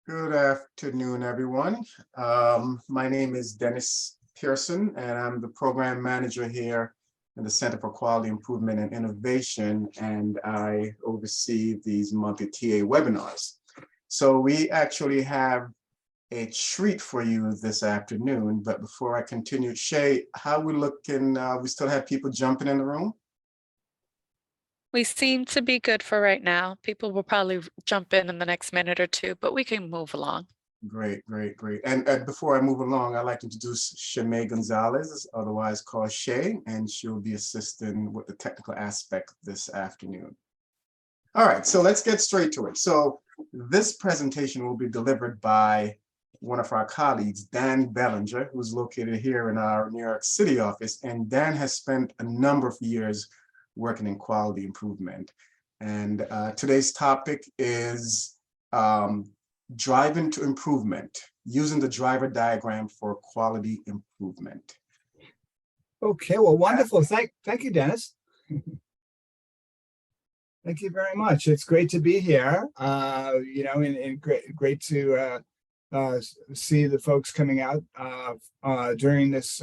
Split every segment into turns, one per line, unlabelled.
Good afternoon, everyone. My name is Dennis Pearson, and I'm the program manager here in the Center for Quality Improvement and Innovation, and I oversee these monthly TA webinars. So we actually have a treat for you this afternoon, but before I continue, Shay, how we looking? We still have people jumping in the room?
We seem to be good for right now. People will probably jump in the next minute or two, but we can move along.
Great, great, great. And before I move along, I'd like to introduce Shimei Gonzalez, otherwise called Shay, and she'll be assisting with the technical aspect this afternoon. All right, so let's get straight to it. So this presentation will be delivered by one of our colleagues, Dan Bellinger, who's located here in our New York City office. And Dan has spent a number of years working in quality improvement. And today's topic is driving to improvement, using the driver diagram for quality improvement.
Okay, well, wonderful. Thank you, Dennis. Thank you very much. It's great to be here. And great to see the folks coming out during this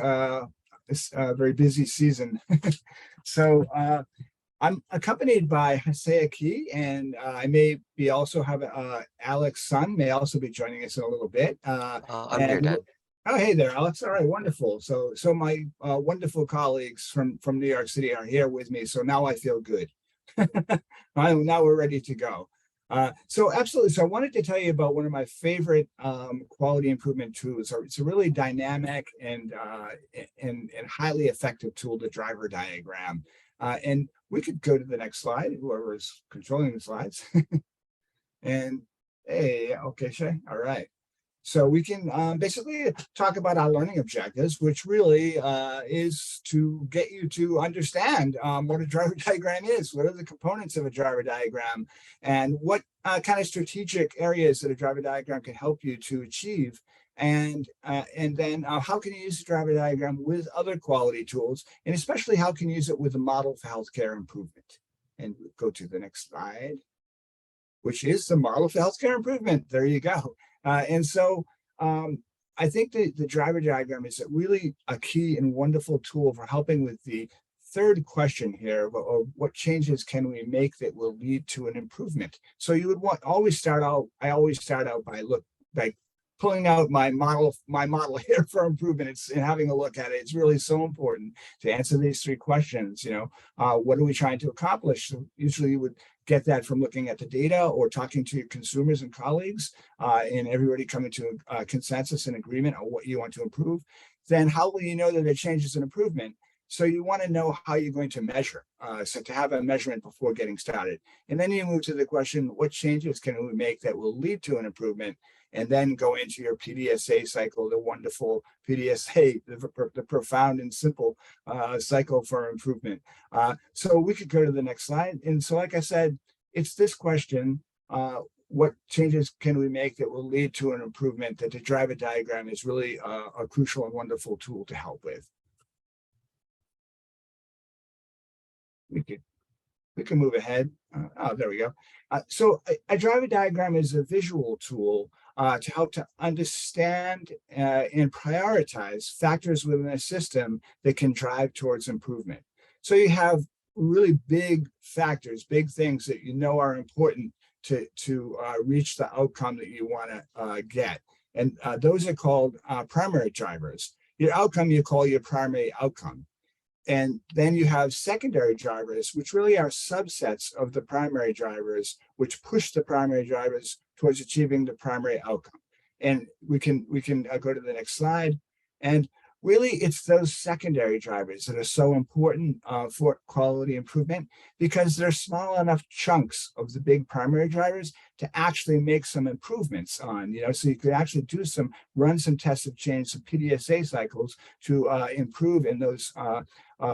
very busy season. So I'm accompanied by CQII, and I may be also have Alex Sun may also be joining us in a little bit.
I'm here, Dan.
Oh, hey there, Alex. All right, wonderful. So my wonderful colleagues from New York City are here with me. So now I feel good. Now we're ready to go. So absolutely. So I wanted to tell you about one of my favorite quality improvement tools. It's a really dynamic and highly effective tool, the driver diagram. And we could go to the next slide, whoever is controlling the slides. And hey, okay, Shay. All right. So we can basically talk about our learning objectives, which really is to get you to understand what a driver diagram is, what are the components of a driver diagram, and what kind of strategic areas that a driver diagram can help you to achieve. And then how can you use the driver diagram with other quality tools, and especially how can you use it with a model for healthcare improvement. And go to the next slide, which is the model for healthcare improvement. There you go. And so I think the driver diagram is really a key and wonderful tool for helping with the third question here, of what changes can we make that will lead to an improvement. So you would I always start out by pulling out my model here for improvement and having a look at it. It's really so important to answer these three questions. What are we trying to accomplish? So usually you would get that from looking at the data or talking to your consumers and colleagues, and everybody coming to a consensus and agreement on what you want to improve. Then how will you know that a change is an improvement? So you want to know how you're going to measure, so to have a measurement before getting started. And then you move to the question, what changes can we make that will lead to an improvement? And then go into your PDSA cycle, the wonderful PDSA, the profound and simple cycle for improvement. So we could go to the next slide. And so, like I said, it's this question, what changes can we make that will lead to an improvement, that the driver diagram is really a crucial and wonderful tool to help with. We can move ahead. There we go. So a driver diagram is a visual tool to help to understand and prioritize factors within a system that can drive towards improvement. So you have really big factors, big things that you know are important to reach the outcome that you want to get. And those are called primary drivers. Your outcome you call your primary outcome. And then you have secondary drivers, which really are subsets of the primary drivers, which push the primary drivers towards achieving the primary outcome. And we can go to the next slide. And really, it's those secondary drivers that are so important for quality improvement, because they're small enough chunks of the big primary drivers to actually make some improvements on, so you could actually run some tests of change, some PDSA cycles to improve in those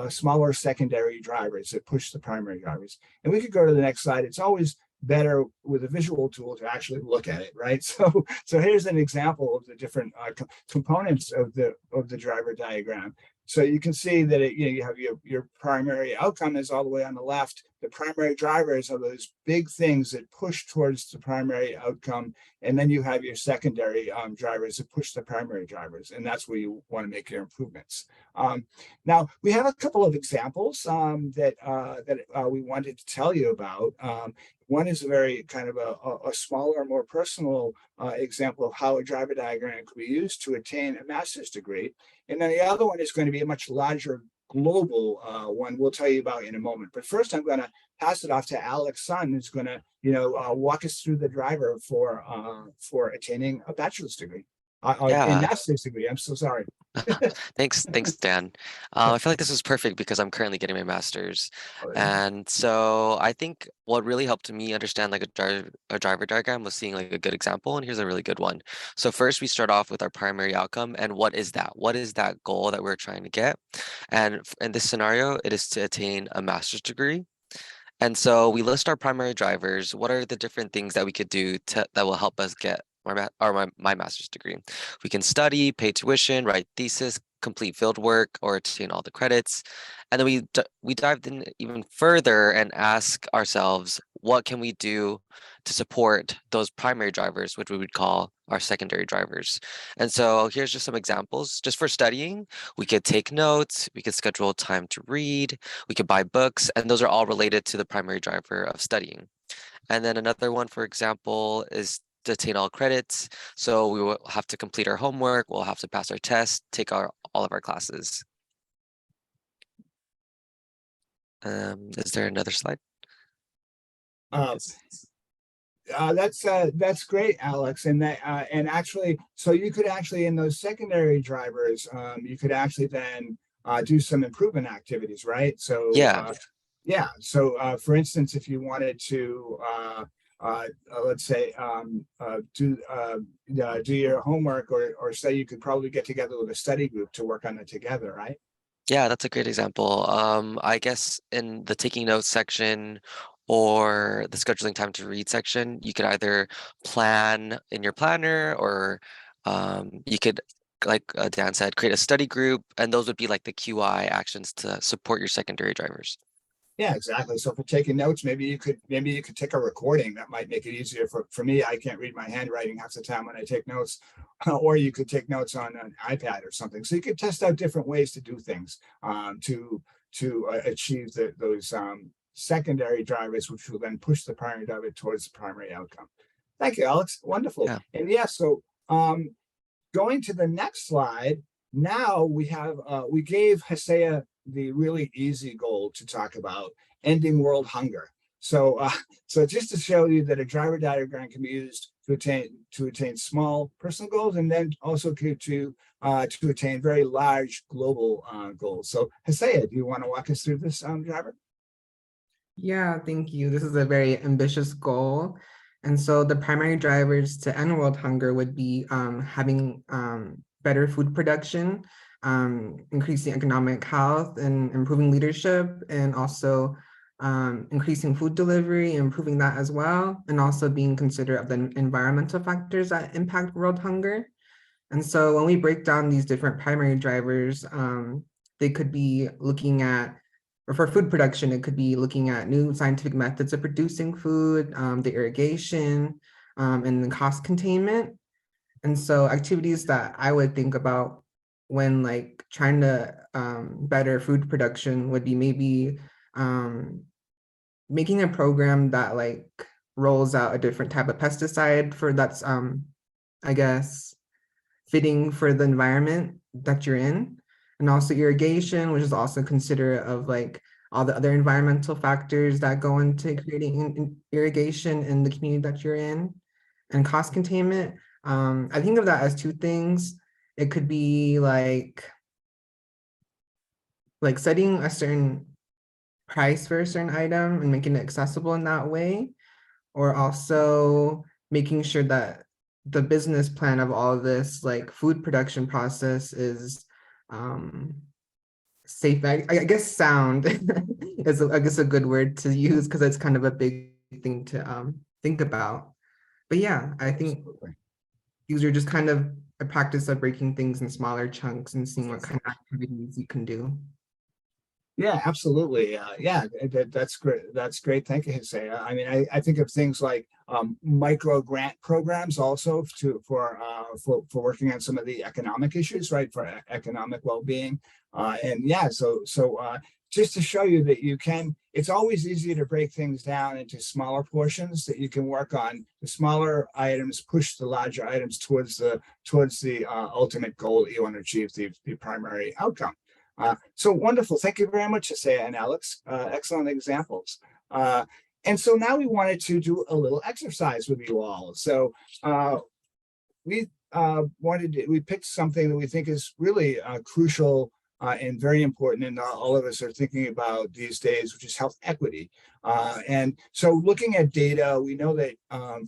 smaller secondary drivers that push the primary drivers. And we could go to the next slide. It's always better with a visual tool to actually look at it, right? So here's an example of the different components of the driver diagram. So you can see that you have your primary outcome is all the way on the left. The primary drivers are those big things that push towards the primary outcome, and then you have your secondary drivers that push the primary drivers, and that's where you want to make your improvements. Now we have a couple of examples that we wanted to tell you about. One is a very kind of a smaller, more personal example of how a driver diagram could be used to attain a master's degree. And then the other one is going to be a much larger global one we'll tell you about in a moment. But first, I'm going to pass it off to Alex Sun, who's going to, walk us through the driver for attaining a bachelor's degree, a
Yeah,
master's degree. I'm so sorry.
thanks, Dan. I feel like this is perfect because I'm currently getting my master's. And so I think what really helped me understand like a driver diagram was seeing like a good example. And here's a really good one. So first we start off with our primary outcome. And what is that? What is that goal that we're trying to get? And in this scenario, it is to attain a master's degree. And so we list our primary drivers. What are the different things that we could do that will help us get my master's degree? We can study, pay tuition, write thesis, complete field work, or attain all the credits. And then we dived in even further and ask ourselves, what can we do to support those primary drivers, which we would call our secondary drivers? And so here's just some examples. Just for studying, we could take notes, we could schedule time to read, we could buy books, and those are all related to the primary driver of studying. And then another one, for example, is to attain all credits. So we will have to complete our homework, we'll have to pass our tests, take all of our classes. Is there another slide?
That's great, Alex. And actually, so you could actually in those secondary drivers, you could actually then do some improvement activities, right? So
Yeah.
yeah. So for instance, if you wanted to let's say do your homework or say you could probably get together with a study group to work on it together, right?
Yeah, that's a great example. I guess in the taking notes section or the scheduling time to read section, you could either plan in your planner or you could, like Dan said, create a study group, and those would be like the QI actions to support your secondary drivers.
Yeah, exactly. So for taking notes, maybe you could take a recording. That might make it easier for me. I can't read my handwriting half the time when I take notes, or you could take notes on an iPad or something. So you could test out different ways to do things to achieve those secondary drivers, which will then push the primary driver towards the primary outcome. Thank you, Alex. Wonderful.
Yeah.
And yeah, so going to the next slide. Now we have we gave Hesea the really easy goal to talk about, ending world hunger. So just to show you that a driver diagram can be used to attain small personal goals, and then also to attain very large global goals. So Hesea, do you want to walk us through this driver?
Yeah, thank you. This is a very ambitious goal. And so the primary drivers to end world hunger would be having better food production, increasing economic health and improving leadership, and also increasing food delivery, improving that as well, and also being considerate of the environmental factors that impact world hunger. And so when we break down these different primary drivers, they could be looking at, or for food production, it could be looking at new scientific methods of producing food, the irrigation, and the cost containment. And so activities that I would think about when like trying to better food production would be maybe making a program that like rolls out a different type of pesticide for that's I guess fitting for the environment that you're in, and also irrigation, which is also considerate of like all the other environmental factors that go into creating irrigation in the community that you're in, and cost containment. I think of that as two things. It could be like setting a certain price for a certain item and making it accessible in that way, or also making sure that the business plan of all of this like food production process is safe. I guess sound is I guess a good word to use because it's kind of a big thing to think about. But yeah, I think these are just kind of a practice of breaking things in smaller chunks and seeing what kind of activities you can do.
Yeah, absolutely. That's great. That's great. Thank you, Hussein. I mean, I think of things like micro grant programs also for working on some of the economic issues, right? For economic well-being. And yeah, so just to show you that you can, it's always easier to break things down into smaller portions that you can work on. The smaller items push the larger items towards the ultimate goal that you want to achieve, the primary outcome. So wonderful. Thank you very much, Isaiah and Alex. Excellent examples. And so now we wanted to do a little exercise with you all. So we picked something that we think is really crucial and very important, and all of us are thinking about these days, which is health equity. And so looking at data, we know that,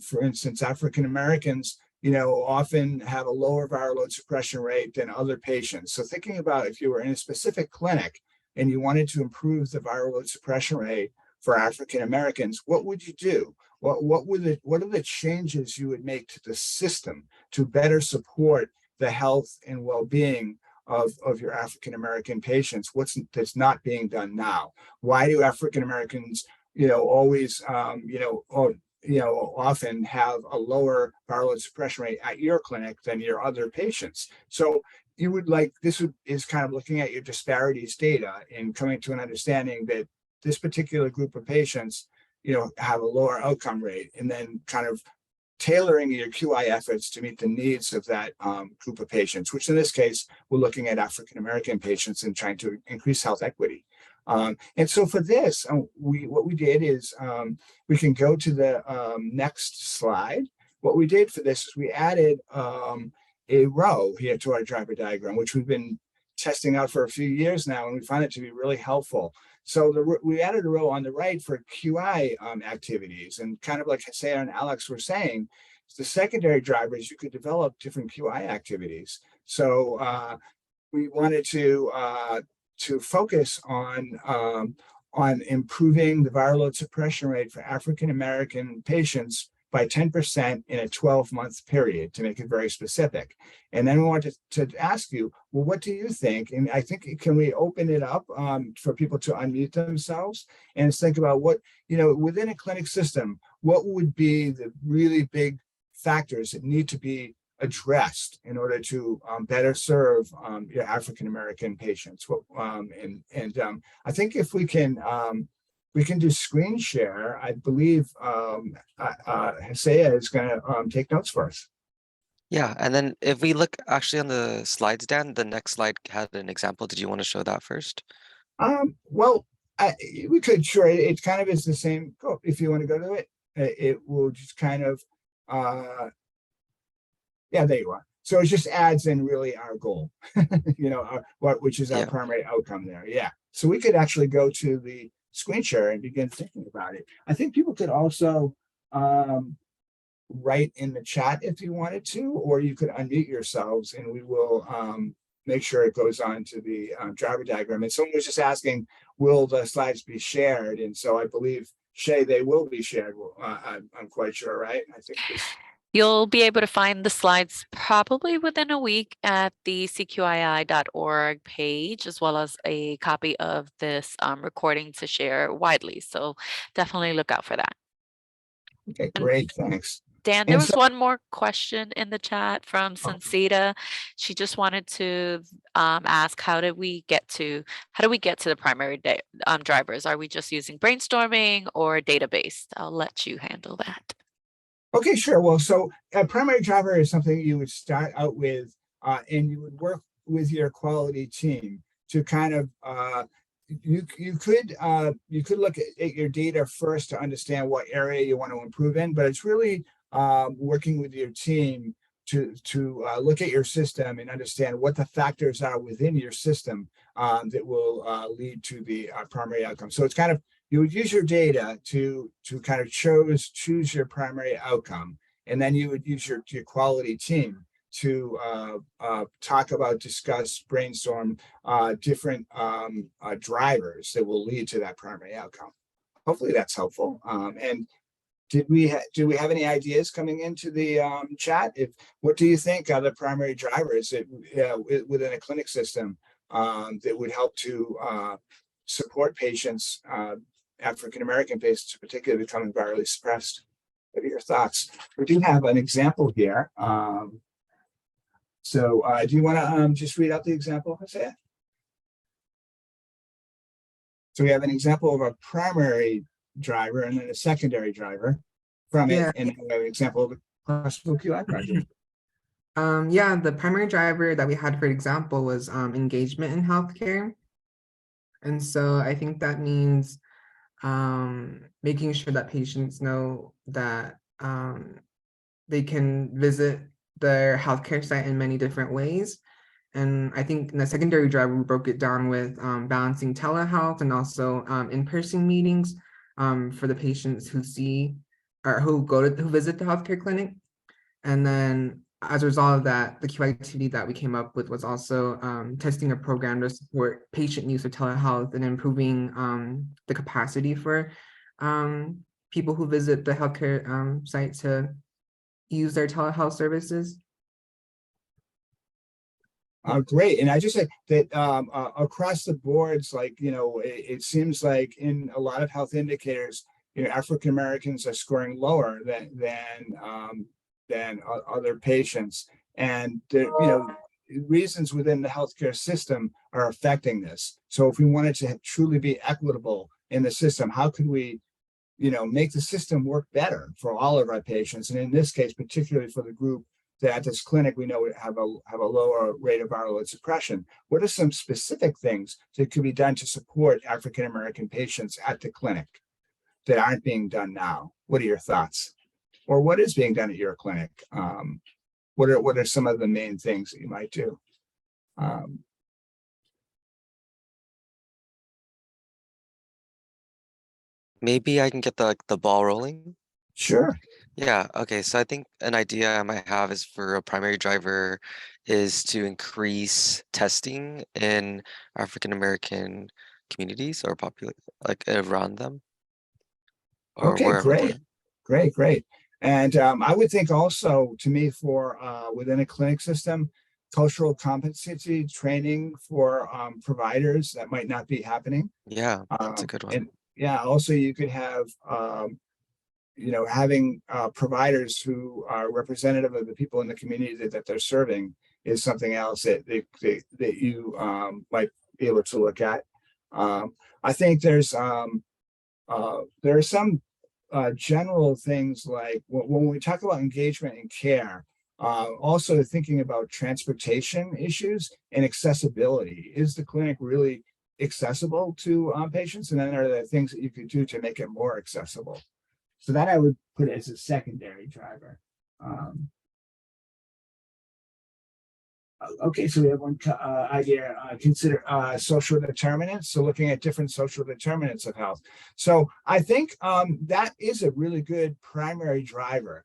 for instance, African Americans often have a lower viral load suppression rate than other patients. So thinking about if you were in a specific clinic and you wanted to improve the viral load suppression rate for African Americans, what would you do? What are the changes you would make to the system to better support the health and well-being of your African American patients? That's not being done now? Why do African Americans, always, often have a lower viral load suppression rate at your clinic than your other patients? So you would is kind of looking at your disparities data and coming to an understanding that this particular group of patients, have a lower outcome rate, and then kind of tailoring your QI efforts to meet the needs of that group of patients, which in this case, we're looking at African American patients and trying to increase health equity. And so for this, what we did is we can go to the next slide. What we did for this is we added a row here to our driver diagram, which we've been testing out for a few years now, and we find it to be really helpful. So we added a row on the right for QI activities, and kind of like Hussein and Alex were saying, the secondary drivers, you could develop different QI activities. So we wanted to focus on improving the viral load suppression rate for African American patients by 10% in a 12-month period, to make it very specific. And then we wanted to ask you, well, what do you think? And I think, can we open it up for people to unmute themselves and think about what, within a clinic system, what would be the really big factors that need to be addressed in order to better serve your African American patients? I think if we can do screen share. I believe Hesea is going to take notes for us.
Yeah, and then if we look actually on the slides, Dan, the next slide had an example. Did you want to show that first?
Well, we could, sure. It kind of is the same. If you want to go to it, it will just kind of, yeah, there you are. So it just adds in really our goal, which is our primary outcome there. Yeah. So we could actually go to the screen share and begin thinking about it. I think people could also write in the chat if you wanted to, or you could unmute yourselves and we will make sure it goes on to the driver diagram. And someone was just asking, will the slides be shared? And so I believe, Shay, they will be shared. I'm quite sure, right? I think this.
You'll be able to find the slides probably within a week at the CQII.org page, as well as a copy of this recording to share widely. So definitely look out for that.
Okay, great, thanks.
Dan, there was one more question in the chat from Sansita. She just wanted to ask, how do we get to the primary drivers? Are we just using brainstorming or database? I'll let you handle that.
Okay, sure. Well, so a primary driver is something you would start out with, and you would work with your quality team to kind of, you could look at your data first to understand what area you want to improve in, but it's really working with your team to look at your system and understand what the factors are within your system that will lead to the primary outcome. So it's kind of, you would use your data to kind of choose your primary outcome, and then you would use your quality team to talk about, discuss, brainstorm different drivers that will lead to that primary outcome. Hopefully that's helpful. And do we have any ideas coming into the chat? What do you think are the primary drivers within a clinic system that would help to support patients, African American patients, particularly becoming virally suppressed? What are your thoughts? We do have an example here. So do you want to just read out the example, Hosea? So we have an example of a primary driver and then a secondary driver from it, and an example of the classical QI project.
Yeah, the primary driver that we had, for example, was engagement in healthcare. And so I think that means making sure that patients know that they can visit their healthcare site in many different ways. And I think in the secondary driver, we broke it down with balancing telehealth and also in-person meetings for the patients who see or who visit the healthcare clinic. And then as a result of that, the QI activity that we came up with was also testing a program to support patient use of telehealth and improving the capacity for people who visit the healthcare site to use their telehealth services.
Great. And I just say that across the boards, like, it seems like in a lot of health indicators, African Americans are scoring lower than other patients. And, reasons within the healthcare system are affecting this. So if we wanted to truly be equitable in the system, how could we, make the system work better for all of our patients? And in this case, particularly for the group that at this clinic, we know have a lower rate of viral load suppression. What are some specific things that could be done to support African American patients at the clinic that aren't being done now? What are your thoughts? Or what is being done at your clinic? What are some of the main things that you might do?
Maybe I can get the ball rolling.
Sure.
Yeah, okay. So I think an idea I might have is for a primary driver is to increase testing in African American communities or like around them. Or
Okay,
wherever
great. Great. And I would think also, to me, for within a clinic system, cultural competency training for providers that might not be happening.
Yeah, that's a good one.
And yeah, also you could have having providers who are representative of the people in the community that they're serving is something else that you might be able to look at. I think there are some general things like when we talk about engagement and care, also thinking about transportation issues and accessibility. Is the clinic really accessible to patients? And then are there things that you could do to make it more accessible? So that I would put as a secondary driver. Okay, so we have one idea, consider social determinants. So looking at different social determinants of health. So I think that is a really good primary driver.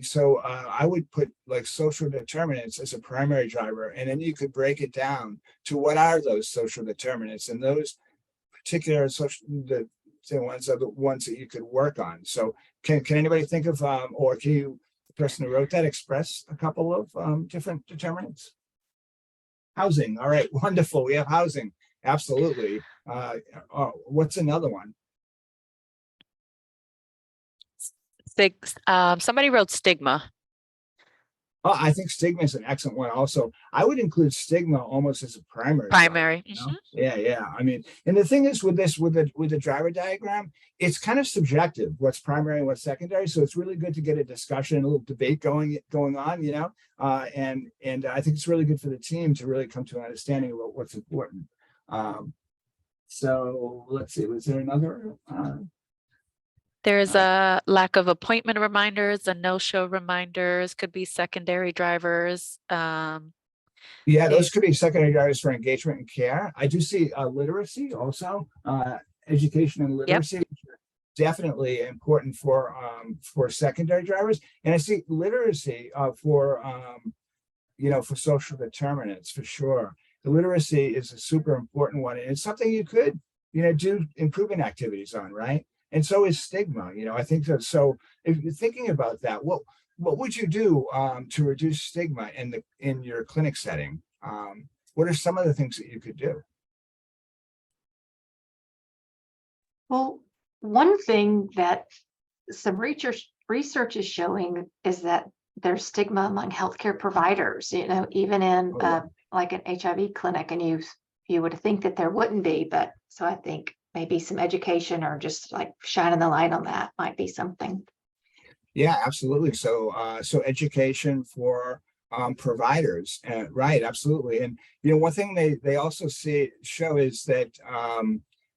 So I would put like social determinants as a primary driver, and then you could break it down to what are those social determinants, and those particular social, the ones are the ones that you could work on. So can anybody think of, or can you, the person who wrote that, express a couple of different determinants? Housing. All right, wonderful. We have housing. Absolutely. What's another one?
Somebody wrote stigma.
Oh, I think stigma is an excellent one. Also, I would include stigma almost as a primary.
Primary.
Driver, Yeah. I mean, and the thing is with this, with the driver diagram, it's kind of subjective. What's primary and what's secondary. So it's really good to get a discussion, a little debate going on. And I think it's really good for the team to really come to an understanding about what's important. So let's see. Was there another?
There's a lack of appointment reminders and no-show reminders could be secondary drivers.
Yeah, those could be secondary drivers for engagement and care. I do see literacy also, education and literacy.
Yep.
Definitely important for secondary drivers. And I see literacy for social determinants for sure. The literacy is a super important one, and it's something you could do improvement activities on, right? and so is stigma. I think that. So if you're thinking about that, what would you do to reduce stigma in your clinic setting? What are some of the things that you could do?
Well, one thing that some research is showing is that there's stigma among healthcare providers, even in like an HIV clinic, and you would think that there wouldn't be, but so I think maybe some education or just like shining the light on that might be something.
Yeah, absolutely. So education for providers, right? Absolutely. And one thing they also show is that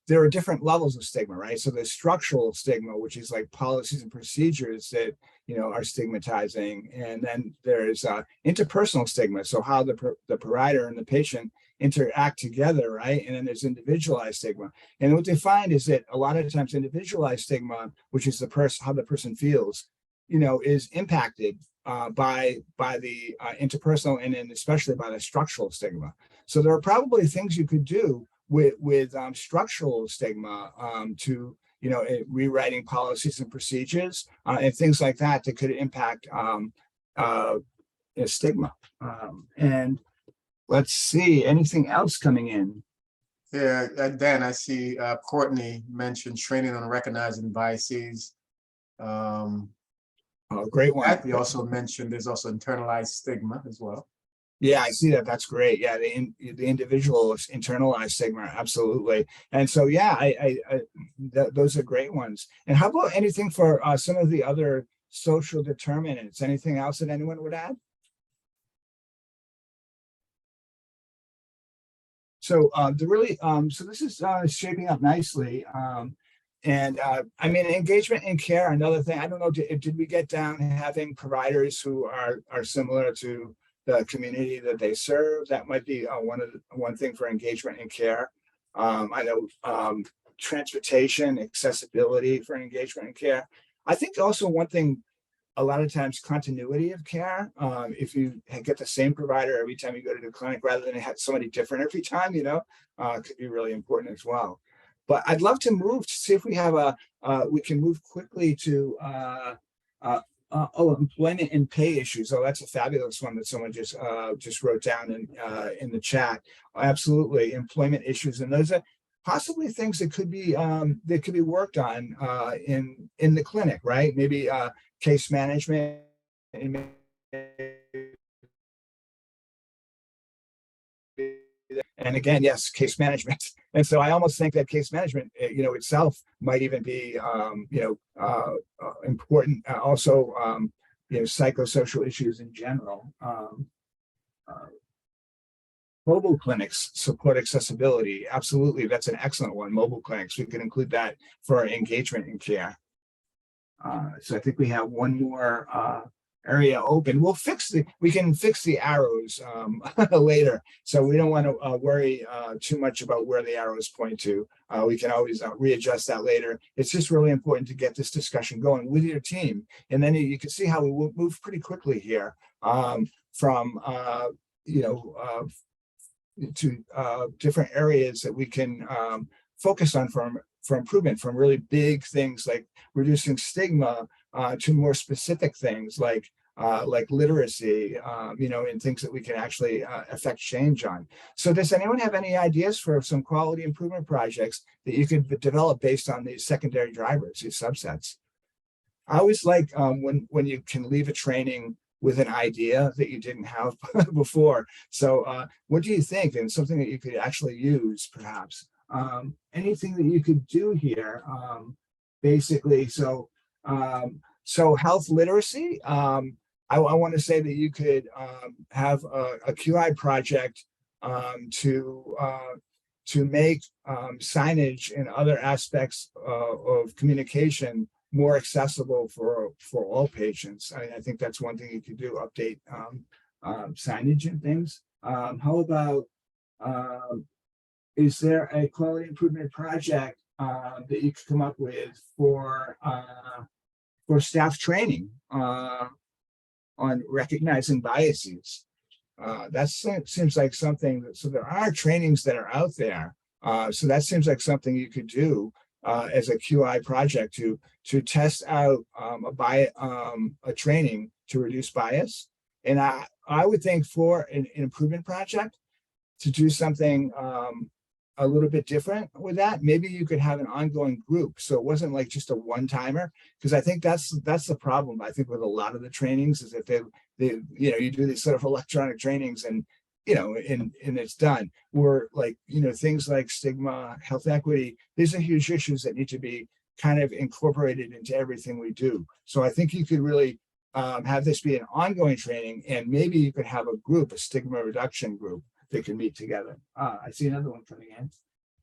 there are different levels of stigma, right? So there's structural stigma, which is like policies and procedures that are stigmatizing, and then there's interpersonal stigma, so how the provider and the patient interact together, right? And then there's individualized stigma, and what they find is that a lot of times individualized stigma, which is how the person feels, is impacted by the interpersonal, and then especially by the structural stigma. So there are probably things you could do with structural stigma to rewriting policies and procedures and things like that could impact stigma. And let's see, anything else coming in?
Yeah, Dan, I see Courtney mentioned training on recognizing biases.
Great one.
He also mentioned there's also internalized stigma as well.
Yeah, I see that. That's great. Yeah, the individual internalized stigma, absolutely. And so, yeah, those are great ones. And how about anything for some of the other social determinants? Anything else that anyone would add? So so this is shaping up nicely. And I mean, engagement and care, another thing. I don't know, did we get down having providers who are similar to the community that they serve? That might be one thing for engagement and care. I know transportation, accessibility for engagement and care. I think also one thing, a lot of times continuity of care. If you get the same provider every time you go to the clinic, rather than have somebody different every time, could be really important as well. But I'd love to move to see if we have we can move quickly to employment and pay issues. Oh, that's a fabulous one that someone just wrote down in the chat. Absolutely, employment issues, and those are possibly things that could be worked on in the clinic, right? Maybe case management, and again, yes, case management. And so I almost think that case management, itself might even be, important. Also, psychosocial issues in general. Mobile clinics support accessibility. Absolutely, that's an excellent one. Mobile clinics, we can include that for our engagement and care. So I think we have one more area open. We can fix the arrows later. So we don't want to worry too much about where the arrows point to. We can always readjust that later. It's just really important to get this discussion going with your team. And then you can see how we will move pretty quickly here from, to different areas that we can focus on for improvement, from really big things like reducing stigma to more specific things like literacy, and things that we can actually affect change on. So does anyone have any ideas for some quality improvement projects that you could develop based on these secondary drivers, these subsets? I always like when you can leave a training with an idea that you didn't have before. So what do you think? And something that you could actually use, perhaps. Anything that you could do here, basically. So health literacy. I want to say that you could have a QI project to make signage and other aspects of communication more accessible for all patients. I think that's one thing you could do, update signage and things. How about, is there a quality improvement project that you could come up with for staff training on recognizing biases? That seems like something so there are trainings that are out there. So that seems like something you could do as a QI project to test out a training to reduce bias. And I would think for an improvement project to do something a little bit different with that, maybe you could have an ongoing group. So it wasn't like just a one-timer, because I think that's the problem. I think with a lot of the trainings is that they you do these sort of electronic trainings and and it's done. Or like, things like stigma, health equity, these are huge issues that need to be kind of incorporated into everything we do. So I think you could really have this be an ongoing training, and maybe you could have a group, a stigma reduction group that can meet together. I see another one coming in.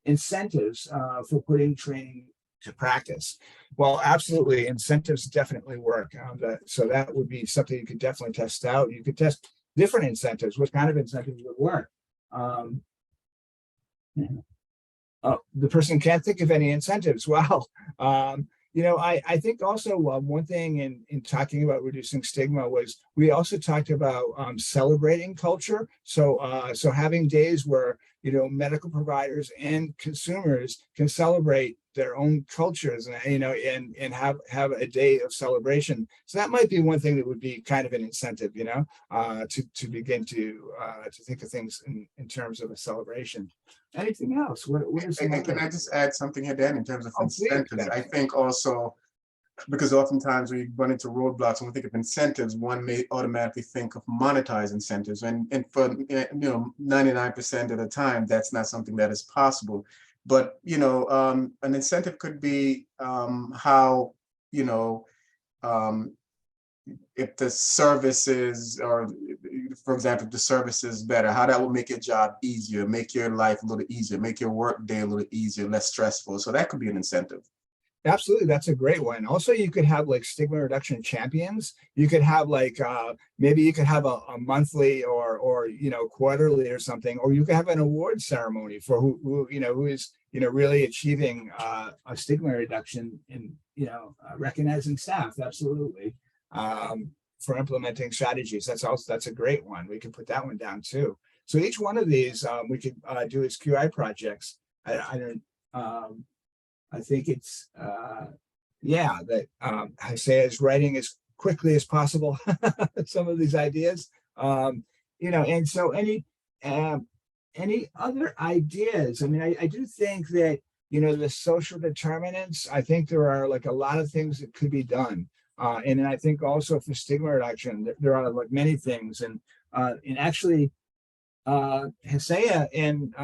Incentives for putting training to practice. Well, absolutely, incentives definitely work. So that would be something you could definitely test out. You could test different incentives. What kind of incentives would work? The person can't think of any incentives. Well, I think also one thing in talking about reducing stigma was we also talked about celebrating culture. So having days where medical providers and consumers can celebrate their own cultures and have a day of celebration. So that might be one thing that would be kind of an incentive, to begin to think of things in terms of a celebration. Anything else? What is
And can I just add something here, Dan, in terms of
please.
incentives? I think also, because oftentimes when you run into roadblocks and we think of incentives, one may automatically think of monetized incentives. And for 99% of the time, that's not something that is possible. But an incentive could be how if the services, or for example, if the service is better, how that will make your job easier, make your life a little easier, make your work day a little easier, less stressful. So that could be an incentive.
Absolutely, that's a great one. Also, you could have like stigma reduction champions. You could have like maybe you could have a monthly or quarterly or something, or you could have an award ceremony for who is really achieving a stigma reduction in recognizing staff. Absolutely, for implementing strategies. That's a great one. We can put that one down too. So each one of these we could do as QI projects. I think it's that I say as writing as quickly as possible some of these ideas, and so any other ideas. I mean, I do think that the social determinants, I think there are like a lot of things that could be done, and I think also for stigma reduction there are like many things, and actually Hesea and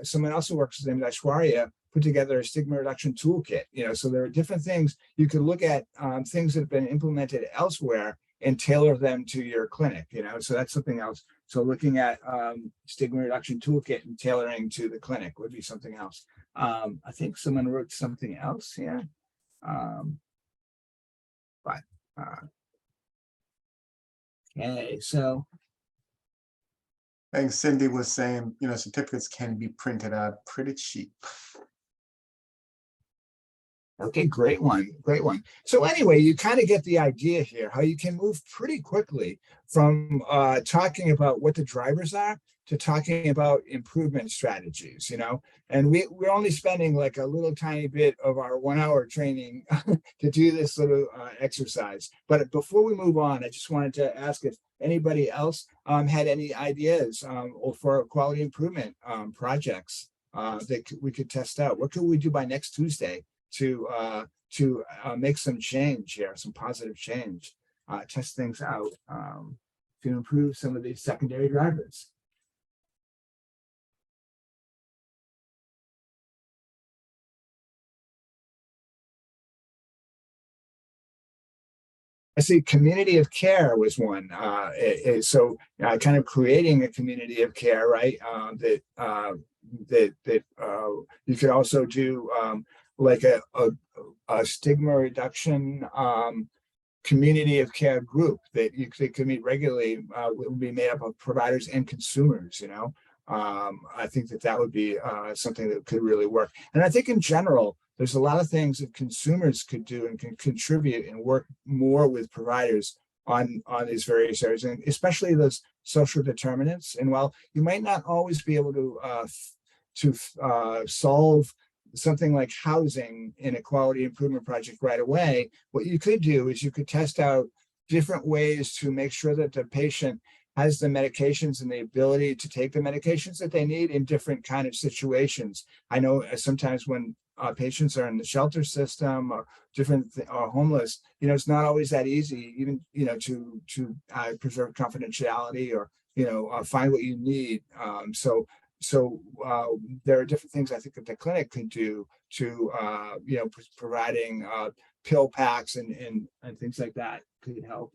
someone else who works with him, Aishwarya, put together a stigma reduction toolkit. So there are different things you could look at, things that have been implemented elsewhere and tailor them to your clinic. So that's something else. So looking at stigma reduction toolkit and tailoring to the clinic would be something else. I think someone wrote something else here, okay. So
I think Cindy was saying, certificates can be printed out pretty cheap.
Okay, great one. So anyway, you kind of get the idea here, how you can move pretty quickly from talking about what the drivers are to talking about improvement strategies, and we're only spending like a little tiny bit of our 1 hour training to do this little exercise. But before we move on, I just wanted to ask if anybody else had any ideas or for quality improvement projects that we could test out. What could we do by next Tuesday to make some change here, some positive change, test things out to improve some of these secondary drivers? I see community of care was one. So kind of creating a community of care, right? That you could also do like a stigma reduction community of care group that could meet regularly. Would be made up of providers and consumers. I think that would be something that could really work. And I think in general, there's a lot of things that consumers could do and can contribute and work more with providers on these various areas, and especially those social determinants. And while you might not always be able to solve something like housing in a quality improvement project right away, what you could do is you could test out different ways to make sure that the patient has the medications and the ability to take the medications that they need in different kind of situations. I know sometimes when patients are in the shelter system or different or homeless, it's not always that easy, even to preserve confidentiality or find what you need. So there are different things I think that the clinic could do to providing pill packs and things like that could help.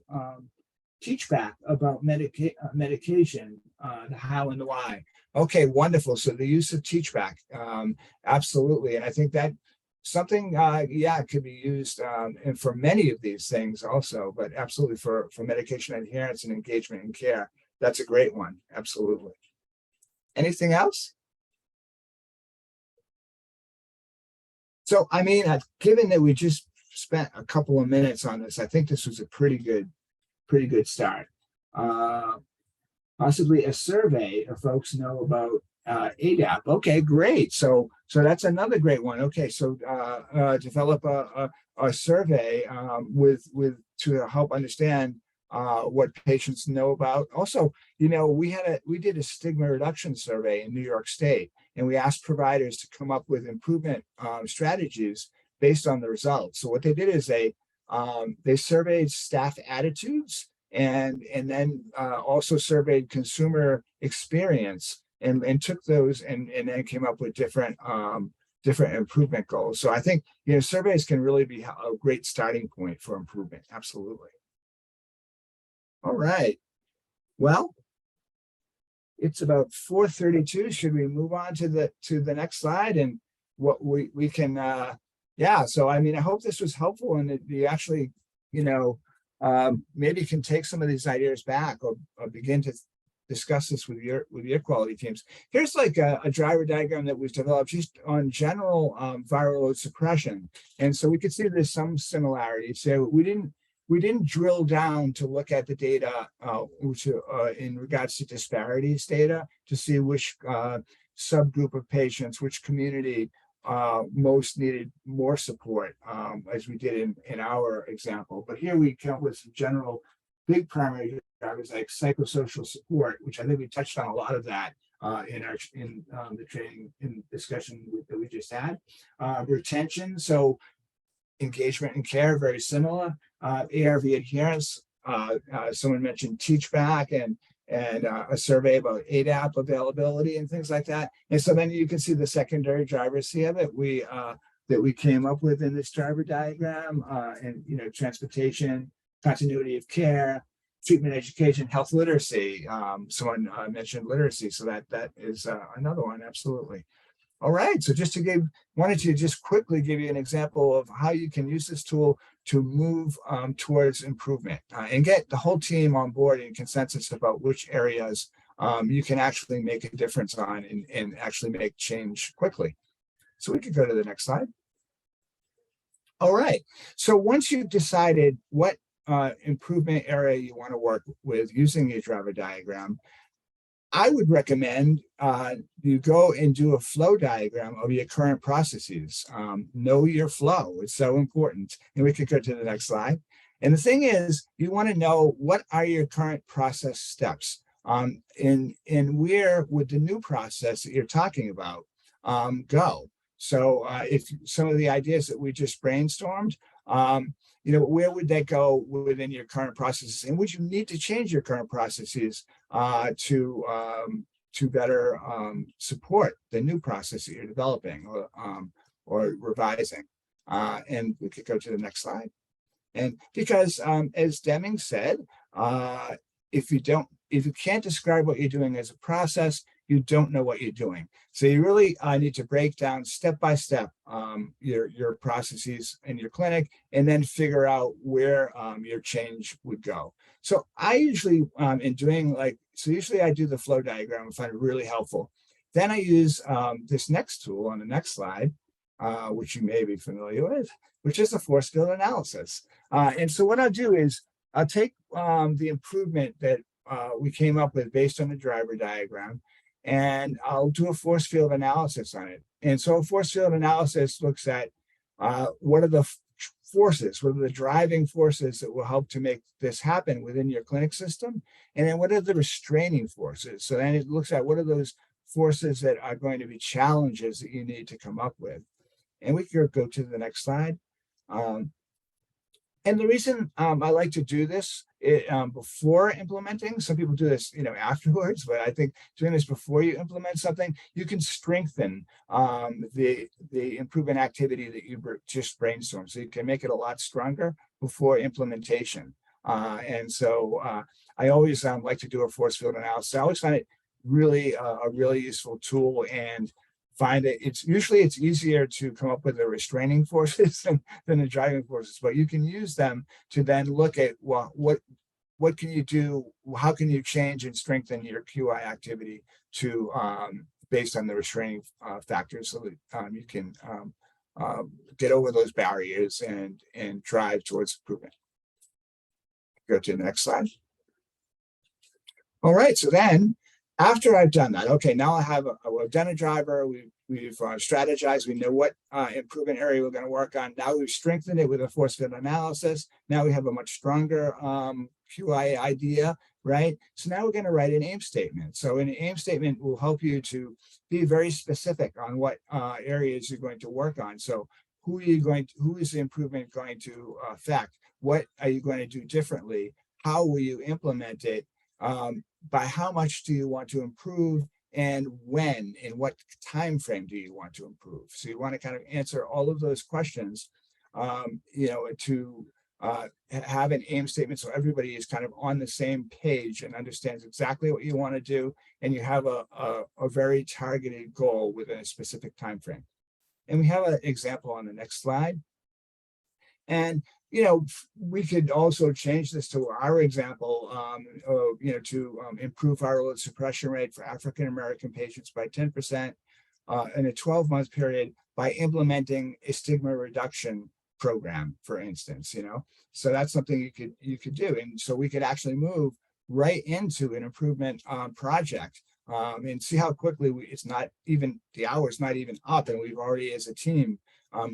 Teach back about medication, the how and the why. Okay, wonderful. So the use of teach back, absolutely. And I think that something, could be used and for many of these things also, but absolutely for medication adherence and engagement in care. That's a great one. Absolutely. Anything else? So, I mean, given that we just spent a couple of minutes on this, I think this was a pretty good start. Possibly a survey if folks know about ADAP. Okay, great. So that's another great one. Okay, so develop a survey to help understand what patients know about. Also, we did a stigma reduction survey in New York State, and we asked providers to come up with improvement strategies based on the results. So what they did is they surveyed staff attitudes and then also surveyed consumer experience and took those and then came up with different improvement goals. So I think surveys can really be a great starting point for improvement. Absolutely. All right. Well, it's about 4:32. Should we move on to the next slide and what we can so I mean, I hope this was helpful and that you actually maybe can take some of these ideas back or begin to discuss this with your quality teams. Here's like a driver diagram that was developed just on general viral load suppression, and so we could see there's some similarities. So we didn't drill down to look at the data in regards to disparities data to see which subgroup of patients, which community most needed more support, as we did in our example. But here we come with some general big primary drivers like psychosocial support, which I think we touched on a lot of that in the training in discussion that we just had. Retention, so engagement and care, very similar. ARV adherence, someone mentioned teach back and a survey about ADAP availability and things like that. And so then you can see the secondary drivers here that we came up with in this driver diagram, and transportation, continuity of care, treatment education, health literacy. Someone mentioned literacy, so that is another one. Absolutely. All right, so wanted to just quickly give you an example of how you can use this tool to move towards improvement and get the whole team on board in consensus about which areas you can actually make a difference on and actually make change quickly. So we could go to the next slide. All right, so once you've decided what improvement area you want to work with using your driver diagram, I would recommend you go and do a flow diagram of your current processes. Know your flow. It's so important. And we could go to the next slide. And the thing is, you want to know what are your current process steps and where would the new process that you're talking about go. So if some of the ideas that we just brainstormed, where would that go within your current processes? And would you need to change your current processes to better support the new process that you're developing or revising? And we could go to the next slide. And because as Deming said, if you can't describe what you're doing as a process, you don't know what you're doing. So you really need to break down step by step your processes in your clinic and then figure out where your change would go. So I usually usually I do the flow diagram and find it really helpful. Then I use this next tool on the next slide, which you may be familiar with, which is the force field analysis. And so what I'll do is I'll take the improvement that we came up with based on the driver diagram, and I'll do a force field analysis on it. And so a force field analysis looks at what are the forces, what are the driving forces that will help to make this happen within your clinic system? And then what are the restraining forces? So then it looks at what are those forces that are going to be challenges that you need to come up with. And we can go to the next slide. And the reason I like to do this before implementing, some people do this, afterwards, but I think doing this before you implement something, you can strengthen the improvement activity that you just brainstormed. So you can make it a lot stronger before implementation. And so I always like to do a force field analysis. I always find it really a really useful tool, and find it it's easier to come up with the restraining forces than the driving forces, but you can use them to then look at, well, what can you do, how can you change and strengthen your QI activity to based on the restraining factors, so that you can get over those barriers and drive towards improvement. Go to the next slide. All right, so then after I've done that, okay, now we've done a driver, we've strategized, we know what improvement area we're going to work on. Now we've strengthened it with a force field analysis. Now we have a much stronger QI idea, right? So now we're going to write an aim statement. So an aim statement will help you to be very specific on what areas you're going to work on. So who is the improvement going to affect? What are you going to do differently? How will you implement it? By how much do you want to improve, and when, in what time frame do you want to improve? So you want to kind of answer all of those questions, to have an aim statement so everybody is kind of on the same page and understands exactly what you want to do, and you have a very targeted goal within a specific time frame. And we have an example on the next slide. And we could also change this to our example, to improve viral load suppression rate for African-American patients by 10% in a 12-month period by implementing a stigma reduction program, for instance, So that's something you could do. And so we could actually move right into an improvement project and see how quickly it's not even, the hour's not even up, and we've already, as a team,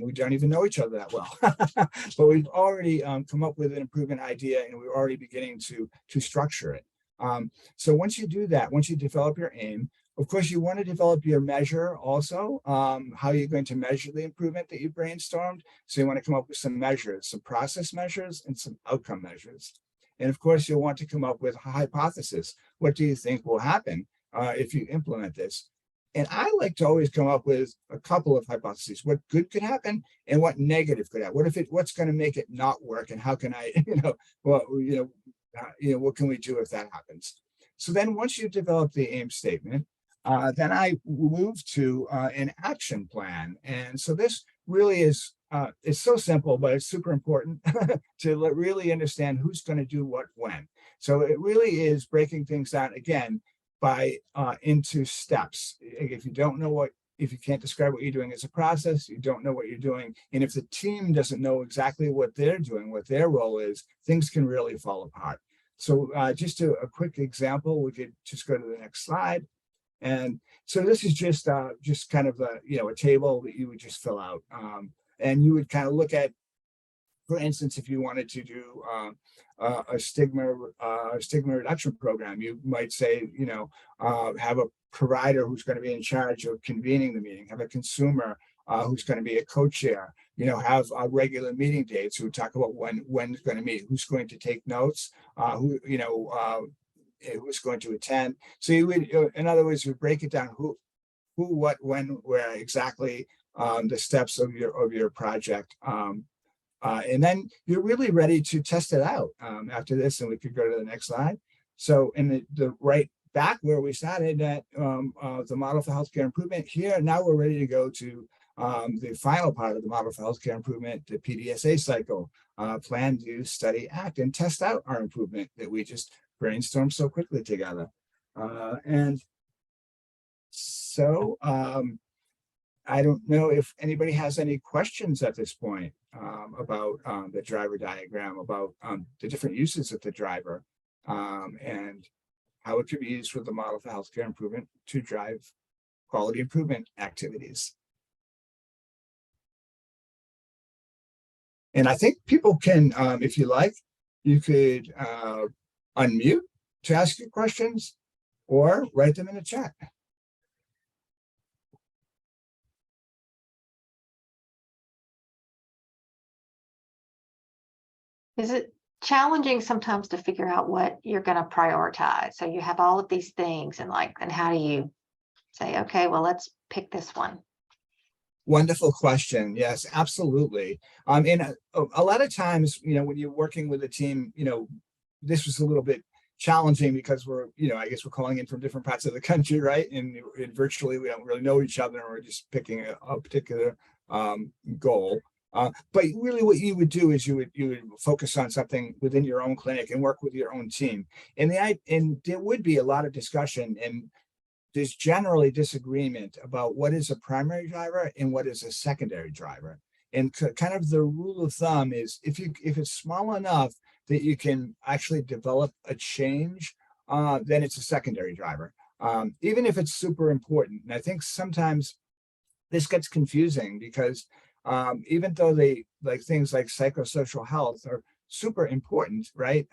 we don't even know each other that well, but we've already come up with an improvement idea, and we're already beginning to structure it. So once you do that, once you develop your aim, of course, you want to develop your measure also, how you're going to measure the improvement that you brainstormed. So you want to come up with some measures, some process measures and some outcome measures. And of course, you'll want to come up with a hypothesis. What do you think will happen if you implement this? And I like to always come up with a couple of hypotheses: what good could happen and what negative could happen. What's going to make it not work, and how can I, what can we do if that happens? So then once you develop the aim statement, then I move to an action plan. And so this really is, it's so simple, but it's super important to really understand who's going to do what when. So it really is breaking things down again by into steps. If you don't know if you can't describe what you're doing as a process, you don't know what you're doing. And if the team doesn't know exactly what they're doing, what their role is, things can really fall apart. So just a quick example, we could just go to the next slide. And so this is just kind of a table that you would just fill out. And you would kind of look at, for instance, if you wanted to do a stigma reduction program, you might say, have a provider who's going to be in charge of convening the meeting, have a consumer who's going to be a co-chair, have regular meeting dates who talk about when it's going to meet, who's going to take notes, who's going to attend. So you would, in other words, you break it down: who, what, when, where exactly, the steps of your project. And then you're really ready to test it out after this, and we could go to the next slide. So in the right back where we started at the model for healthcare improvement here, now we're ready to go to the final part of the model for healthcare improvement, the PDSA cycle, plan, do, study, act, and test out our improvement that we just brainstormed so quickly together. And so I don't know if anybody has any questions at this point about the driver diagram, about the different uses of the driver, and how it could be used with the model for healthcare improvement to drive quality improvement activities. And I think people can, if you like, you could unmute to ask your questions or write them in the chat.
Is it challenging sometimes to figure out what you're going to prioritize? So you have all of these things and how do you say, okay, well, let's pick this one?
Wonderful question. Yes, absolutely. And a lot of times, when you're working with a team, this was a little bit challenging because we're, I guess we're calling in from different parts of the country, right? And virtually we don't really know each other, and we're just picking a particular goal. But really what you would do is you would focus on something within your own clinic and work with your own team. And there would be a lot of discussion, and there's generally disagreement about what is a primary driver and what is a secondary driver. And kind of the rule of thumb is if it's small enough that you can actually develop a change, then it's a secondary driver, even if it's super important. And I think sometimes this gets confusing because even though things like psychosocial health are super important, right?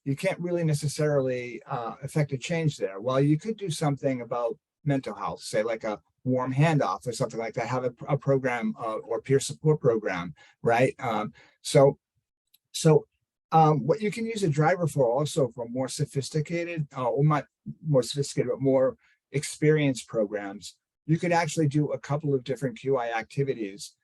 You can't really necessarily affect a change there. Well, you could do something about mental health, say like a warm handoff or something like that, have a program or peer support program, right? What you can use a driver for also for more sophisticated, or not more sophisticated, but more experienced programs, you could actually do a couple of different QI activities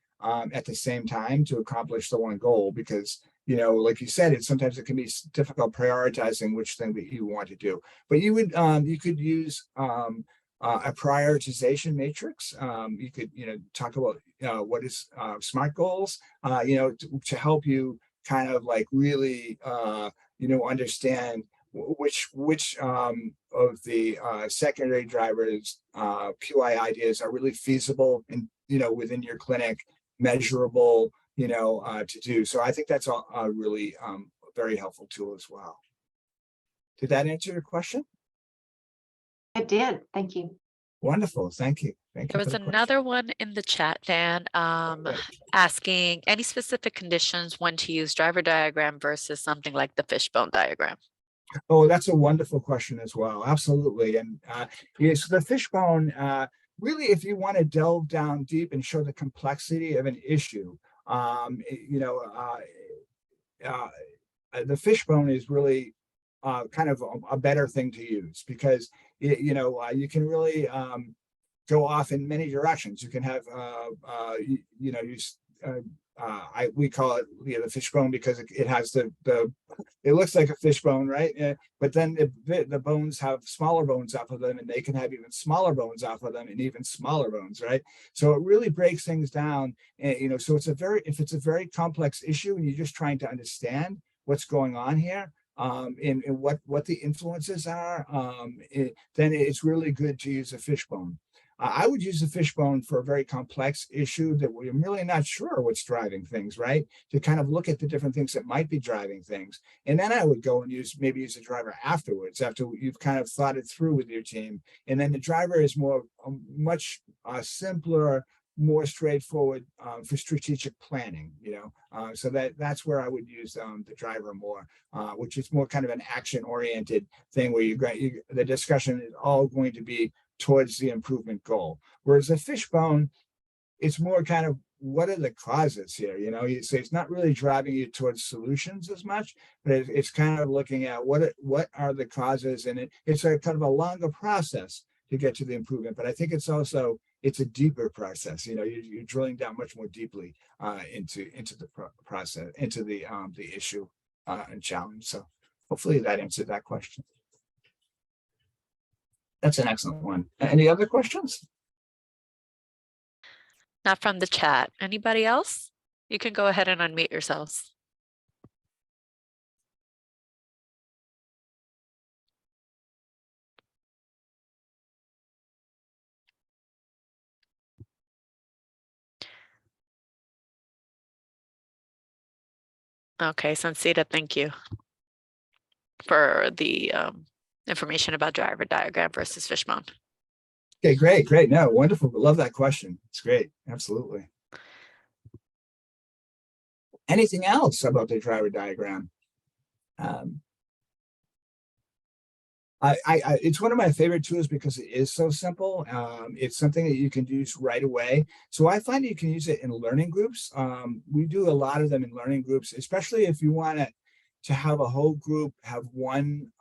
at the same time to accomplish the one goal, because like you said, sometimes it can be difficult prioritizing which thing that you want to do. But you could use a prioritization matrix. You could talk about what is SMART goals, to help you kind of like really understand which of the secondary drivers QI ideas are really feasible and within your clinic, measurable, to do. So I think that's a really very helpful tool as well. Did that answer your question?
It did. Thank you.
Wonderful. Thank you. Thank you.
There was another one in the chat, Dan, asking any specific conditions when to use driver diagram versus something like the fishbone diagram.
Oh, that's a wonderful question as well. Absolutely. And yes, the fishbone, really, if you want to delve down deep and show the complexity of an issue, the fishbone is really kind of a better thing to use, because you can really go off in many directions. You can have we call it the fishbone because it has it looks like a fishbone, right? But then the bones have smaller bones off of them, and they can have even smaller bones off of them, and even smaller bones, right? So it really breaks things down, and so if it's a very complex issue and you're just trying to understand what's going on here, and what the influences are, then it's really good to use a fishbone. I would use a fishbone for a very complex issue that we're really not sure what's driving things, right? To kind of look at the different things that might be driving things. And then I would go and maybe use a driver afterwards, after you've kind of thought it through with your team. And then the driver is much simpler, more straightforward for strategic planning, so that's where I would use the driver more, which is more kind of an action-oriented thing where the discussion is all going to be towards the improvement goal. Whereas a fishbone, it's more kind of what are the causes here, so it's not really driving you towards solutions as much, but it's kind of looking at what are the causes, and it's a kind of a longer process to get to the improvement. But I think it's a deeper process. You're drilling down much more deeply into the process, into the issue and challenge. So hopefully that answered that question. That's an excellent one. Any other questions?
Not from the chat. Anybody else? You can go ahead and unmute yourselves. Okay, Sansita, thank you for the information about driver diagram versus fishbone.
Okay, great. No, wonderful. Love that question. It's great. Absolutely. Anything else about the driver diagram? It's one of my favorite tools because it is so simple. It's something that you can use right away. So I find you can use it in learning groups. We do a lot of them in learning groups, especially if you want to have a whole group have one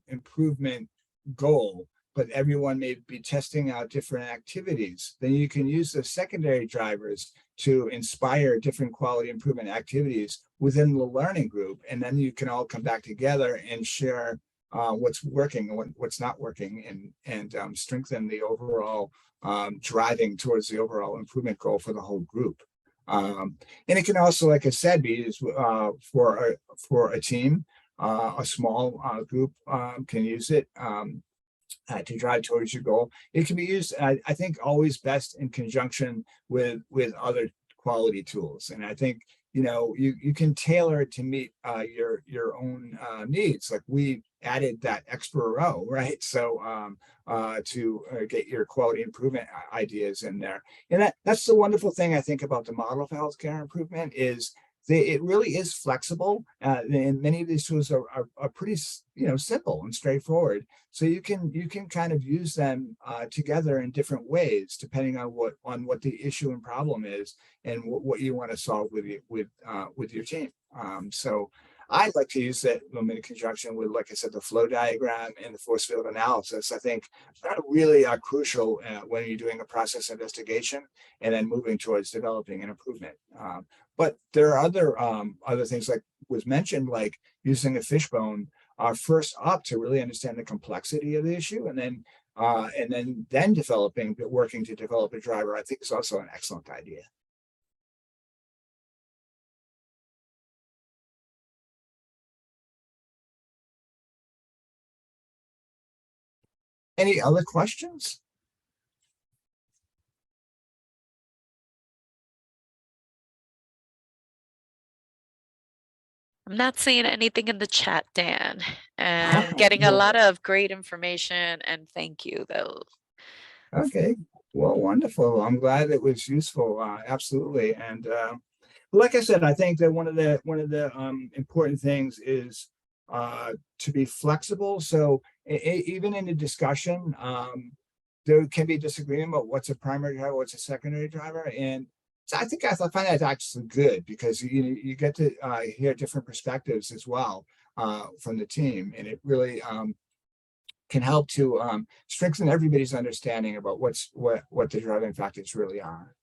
improvement goal, but everyone may be testing out different activities. Then you can use the secondary drivers to inspire different quality improvement activities within the learning group. And then you can all come back together and share what's working and what's not working, and strengthen the overall driving towards the overall improvement goal for the whole group. And it can also, like I said, be used for a team. A small group can use it to drive towards your goal. It can be used, I think, always best in conjunction with other quality tools. And I think, you can tailor it to meet your own needs. Like we added that extra row, right? So to get your quality improvement ideas in there. And that's the wonderful thing I think about the model for healthcare improvement is it really is flexible. And many of these tools are pretty, simple and straightforward. So you can kind of use them together in different ways, depending on what the issue and problem is, and what you want to solve with your team. So I like to use that in conjunction with, like I said, the flow diagram and the force field analysis. I think that really are crucial when you're doing a process investigation and then moving towards developing an improvement. But there are other things, like was mentioned, like using a fishbone first up to really understand the complexity of the issue, and then working to develop a driver, I think is also an excellent idea. Any other questions?
I'm not seeing anything in the chat, Dan, and getting a lot of great information, and thank you though.
Okay, well, wonderful. I'm glad it was useful. Absolutely. And like I said, I think that one of the important things is to be flexible. So even in a discussion, there can be disagreement about what's a primary driver, what's a secondary driver, and so I find that actually good, because you get to hear different perspectives as well from the team, and it really can help to strengthen everybody's understanding about what the driving factors really are.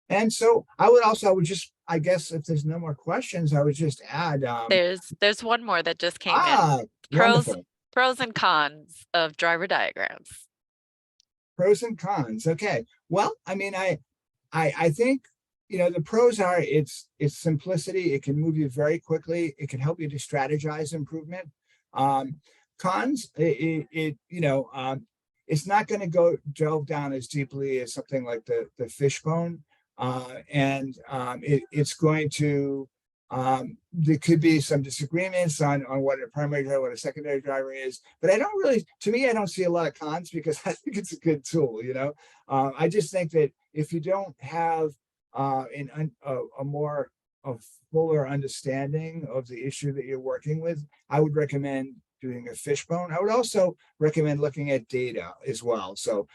And so I would just, I guess, if there's no more questions, I would just add.
There's one more that just came in.
Wonderful.
Pros and cons of driver diagrams.
Pros and cons. Okay. Well, I mean, I think, the pros are its simplicity. It can move you very quickly. It can help you to strategize improvement. Cons, it's not going to delve down as deeply as something like the fishbone. And it's going to, there could be some disagreements on what a primary driver, what a secondary driver is, but I don't see a lot of cons, because I think it's a good tool. I just think that if you don't have a fuller understanding of the issue that you're working with, I would recommend doing a fishbone. I would also recommend looking at data as well. So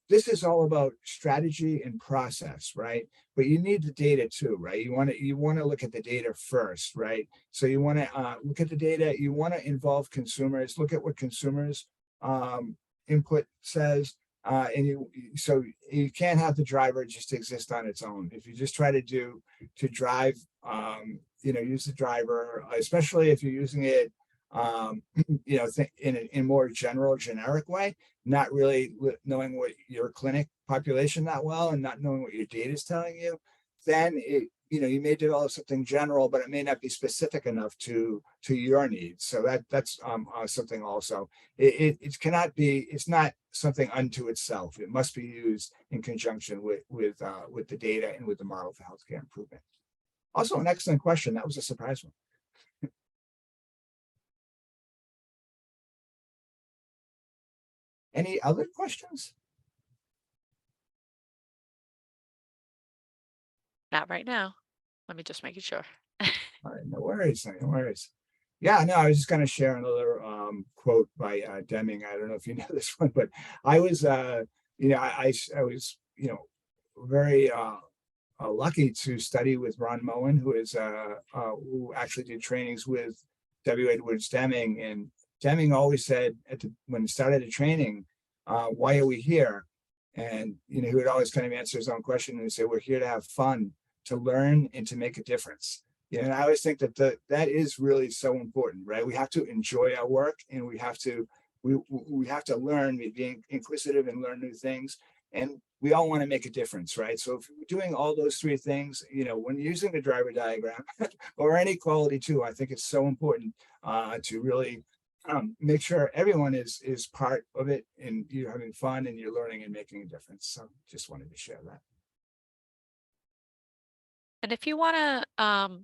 this is all about strategy and process, right? But you need the data too, right? You want to look at the data first, right? So you want to look at the data. You want to involve consumers. Look at what consumers' input says, so you can't have the driver just exist on its own. If you just try to drive, use the driver, especially if you're using it, in a more generic way, not really knowing what your clinic population that well, and not knowing what your data is telling you, then you may develop something general, but it may not be specific enough to your needs. So that's something also. It's not something unto itself. It must be used in conjunction with the data and with the model for healthcare improvement. Also, an excellent question. That was a surprise one. Any other questions?
Not right now. Let me just make it sure.
All right, no worries, no worries. Yeah, no, I was just going to share another quote by Deming. I don't know if you know this one, but I was, you know, I was, you know, very lucky to study with Ron Moen, who actually did trainings with W. Edwards Deming. And Deming always said when he started the training, why are we here? And, you know, he would always kind of answer his own question and say, we're here to have fun, to learn, and to make a difference. Yeah, and I always think that that is really so important, right? We have to enjoy our work, and we have to learn, being inquisitive and learn new things. And we all want to make a difference, right? So if we're doing all those three things, you know, when using the driver diagram or any quality tool, I think it's so important to really make sure everyone is part of it, and you're having fun and you're learning and making a difference. So just wanted to share that.
And if you want to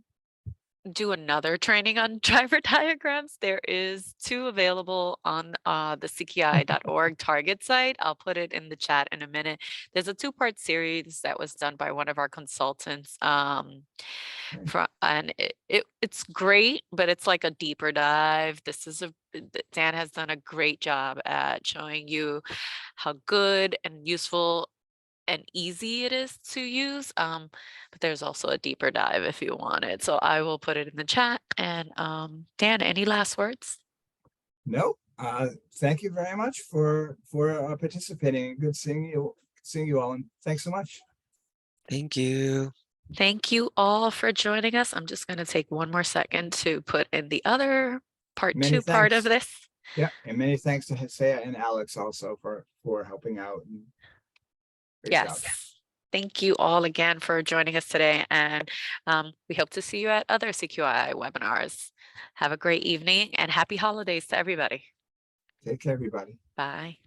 do another training on driver diagrams, there is 2 available on the CQII.org target site. I'll put it in the chat in a minute. There's a 2-part series that was done by one of our consultants. And it's great, but it's like a deeper dive. Dan has done a great job at showing you how good and useful and easy it is to use, but there's also a deeper dive if you want it. So I will put it in the chat. And Dan, any last words?
No, thank you very much for participating. Good seeing you all, and thanks so much.
Thank you.
Thank you all for joining us. I'm just going to take one more second to put in the other part
Many
2 part of
thanks.
this.
Yeah, and many thanks to Hesea and Alex also for helping out. Great
Yes.
job.
Thank you all again for joining us today. And we hope to see you at other CQII webinars. Have a great evening and happy holidays to everybody.
Take care, everybody.
Bye.